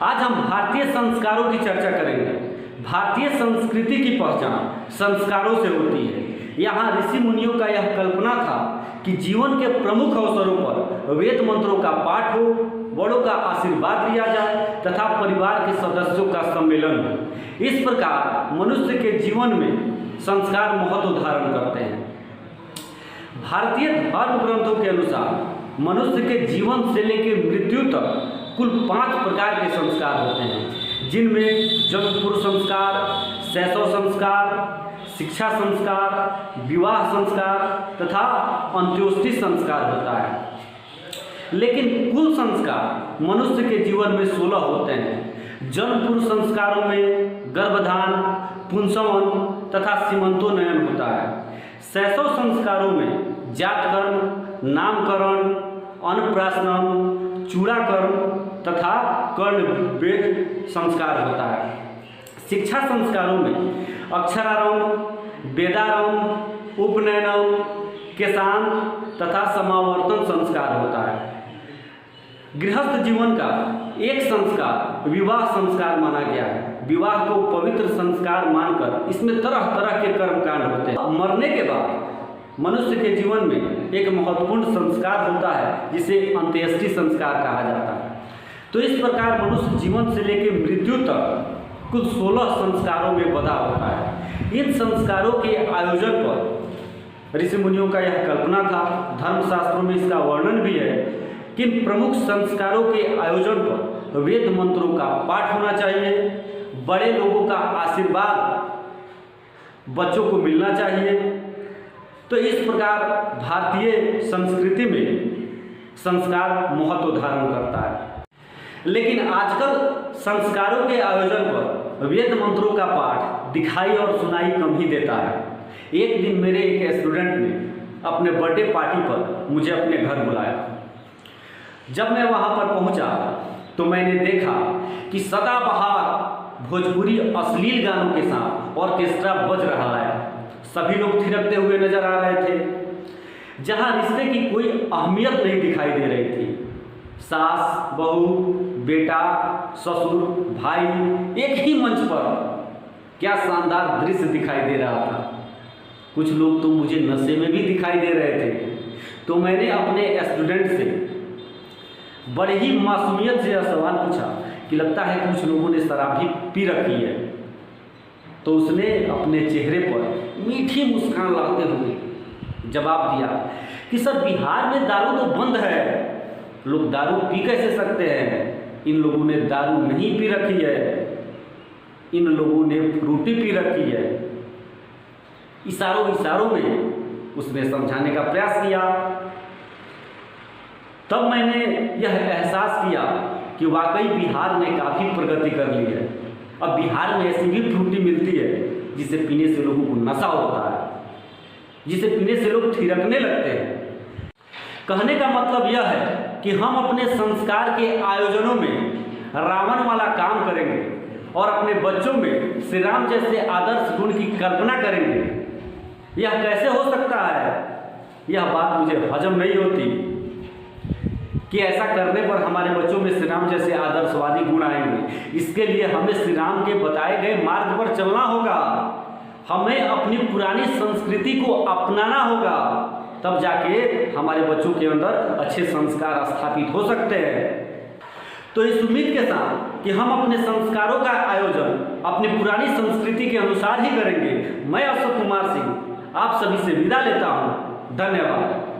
आज हम भारतीय संस्कारों की चर्चा करेंगे। भारतीय संस्कृति की पहचान संस्कारों से होती है। यहाँ ऋषि मुनियों का यह कल्पना था कि जीवन के प्रमुख अवसरों पर वेद मंत्रों का पाठ हो, बड़ों का आशीर्वाद लिया जाए तथा परिवार के सदस्यों का सम्मेलन हो। इस प्रकार मनुष्य के जीवन में संस्कार महत्व धारण करते हैं। भारतीय धर्म ग्रंथों के अनुसार मनुष्य के जीवन से लेकर मृत्यु तक कुल 5 प्रकार के संस्कार होते हैं, जिनमें जन्मपूर्व संस्कार, शैशव संस्कार, शिक्षा संस्कार, विवाह संस्कार तथा अंत्योष्टि संस्कार होता है। लेकिन कुल संस्कार मनुष्य के जीवन में 16 होते हैं। जन्मपूर्व संस्कारों में गर्भधान, पुंसवन तथा सीमंतोन्नयन होता है। शैशव संस्कारों में जातकर्म, नामकरण, अन्नप्राशनम, चूड़ाकर्म तथा कर्णवेद संस्कार होता है। शिक्षा संस्कारों में अक्षरारंभ, वेदारंभ, उपनयनम, केशांत तथा समावर्तन संस्कार होता है। गृहस्थ जीवन का एक संस्कार विवाह संस्कार माना गया है। विवाह को पवित्र संस्कार मानकर इसमें तरह तरह के कर्मकांड होते हैं। मरने के बाद मनुष्य के जीवन में एक महत्वपूर्ण संस्कार होता है जिसे अंत्येष्टि संस्कार कहा जाता है। तो इस प्रकार मनुष्य जीवन से लेकर मृत्यु तक कुल 16 संस्कारों में बंधा होता है। इन संस्कारों के आयोजन पर ऋषि मुनियों का यह कल्पना था। धर्मशास्त्रों में इसका वर्णन भी है कि इन प्रमुख संस्कारों के आयोजन पर वेद मंत्रों का पाठ होना चाहिए, बड़े लोगों का आशीर्वाद बच्चों को मिलना चाहिए। तो इस प्रकार भारतीय संस्कृति में संस्कार महत्व धारण करता है। लेकिन आजकल संस्कारों के आयोजन पर वेद मंत्रों का पाठ दिखाई और सुनाई कम ही देता है। एक दिन मेरे एक स्टूडेंट ने अपने बर्थडे पार्टी पर मुझे अपने घर बुलाया। जब मैं वहां पर पहुंचा तो मैंने देखा कि सदाबहार भोजपुरी अश्लील गानों के साथ ऑर्केस्ट्रा बज रहा है। सभी लोग थिरकते हुए नजर आ रहे थे। जहां रिश्ते की कोई अहमियत नहीं दिखाई दे रही थी। सास, बहू, बेटा, ससुर, भाई एक ही मंच पर, क्या शानदार दृश्य दिखाई दे रहा था। कुछ लोग तो मुझे नशे में भी दिखाई दे रहे थे। तो मैंने अपने स्टूडेंट से बड़े ही मासूमियत से यह सवाल पूछा कि लगता है कुछ लोगों ने शराब भी पी रखी है। तो उसने अपने चेहरे पर मीठी मुस्कान लाते हुए जवाब दिया कि सर, बिहार में दारू तो बंद है, लोग दारू पी कैसे सकते हैं। इन लोगों ने दारू नहीं पी रखी है, इन लोगों ने फ्रूटी पी रखी है। इशारों में उसने समझाने का प्रयास किया। तब मैंने यह एहसास किया कि वाकई बिहार ने काफ़ी प्रगति कर ली है। अब बिहार में ऐसी भी फ्रूटी मिलती है जिसे पीने से लोगों को नशा होता है, जिसे पीने से लोग थिरकने लगते हैं। कहने का मतलब यह है कि हम अपने संस्कार के आयोजनों में रावण वाला काम करेंगे और अपने बच्चों में श्री राम जैसे आदर्श गुण की कल्पना करेंगे। यह कैसे हो सकता है? यह बात मुझे हजम नहीं होती कि ऐसा करने पर हमारे बच्चों में श्री राम जैसे आदर्शवादी गुण आएंगे। इसके लिए हमें श्री राम के बताए गए मार्ग पर चलना होगा। हमें अपनी पुरानी संस्कृति को अपनाना होगा, तब जाके हमारे बच्चों के अंदर अच्छे संस्कार स्थापित हो सकते हैं। तो इस उम्मीद के साथ कि हम अपने संस्कारों का आयोजन अपनी पुरानी संस्कृति के अनुसार ही करेंगे, मैं अशोक कुमार सिंह आप सभी से विदा लेता हूँ। धन्यवाद।